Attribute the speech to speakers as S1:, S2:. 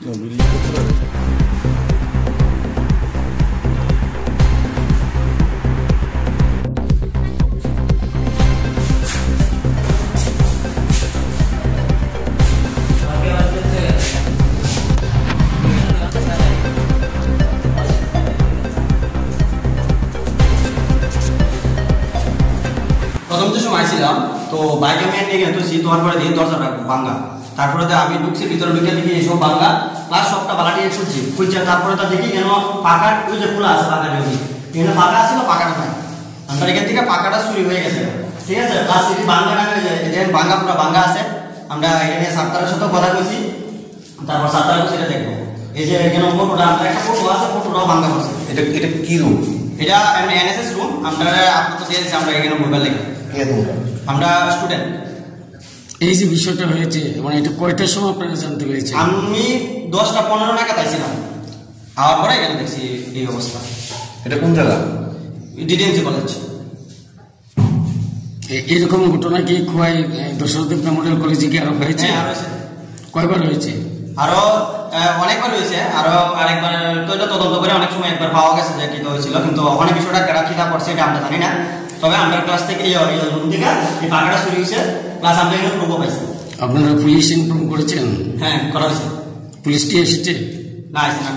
S1: প্রথম যে সময় ছিলাম তো বাইকে মেয়ে নিয়ে গেল তো শীত হওয়ার পরে দিয়ে দরজাটা ভাঙ্গা, তারপরে আমি ঢুকছি ভিতরে ঢুকে দেখি এইসব ভাঙ্গা প্লাস সবটা বালাটি খুঁজছি তারপরে তা দেখি কেন পাকা ওই যে খোলা আছে পাকা যদি এখানে পাকা আছে পাকাটা নাই আমার এখান থেকে পাকাটা চুরি হয়ে গেছে, ঠিক আছে। প্লাস এটি ভাঙ্গা না এখানে ভাঙ্গা পুরো ভাঙ্গা আছে। আমরা এখানে সাতটার সাথেও কথা বলছি, তারপর সাতটার সেটা দেখবো। এই যে এখানে ফটোটা আমরা একটা ফটো আছে, ফটোটাও ভাঙ্গা করছে।
S2: এটা এটা কি রুম?
S1: এটা এনএসএস রুম। আমরা আপাতত দিয়েছি আমরা এখানে মোবাইল লেখা আমরা স্টুডেন্ট।
S3: এই যে বিষয়টা হয়েছে মানে এটা কয়টার সময় আপনারা জানতে পেরেছেন?
S1: আমি 10টা 15 নাগাদ আইছিলাম, আওয়ার পরে এখানে দেখছি এই অবস্থা।
S2: এটা কোন জায়গা?
S1: ডিডিএমসি কলেজ।
S3: এরকম ঘটনা কি খোয়াই দশরথদেব মেমোরিয়াল কলেজে কি আরো হয়েছে? কয়বার হয়েছে?
S1: আরো অনেকবার হয়েছে। আরো আরেকবার তো এটা তদন্ত করে অনেক সময় একবার পাওয়া গেছে যে কি হয়েছিল, কিন্তু অনেক বিষয়টা কেরা কিনা করছে এটা আমরা জানি না। তবে আমরা ক্লাস থেকে রুম থেকে এই পাকাটা চুরি হয়েছে, প্লাস আমরা এখানে প্রুফও পাইছি।
S3: আপনারা পুলিশ ইনফর্ম করেছেন?
S1: হ্যাঁ করা হয়েছে।
S3: পুলিশটি এসেছে?
S1: না, আসছে না।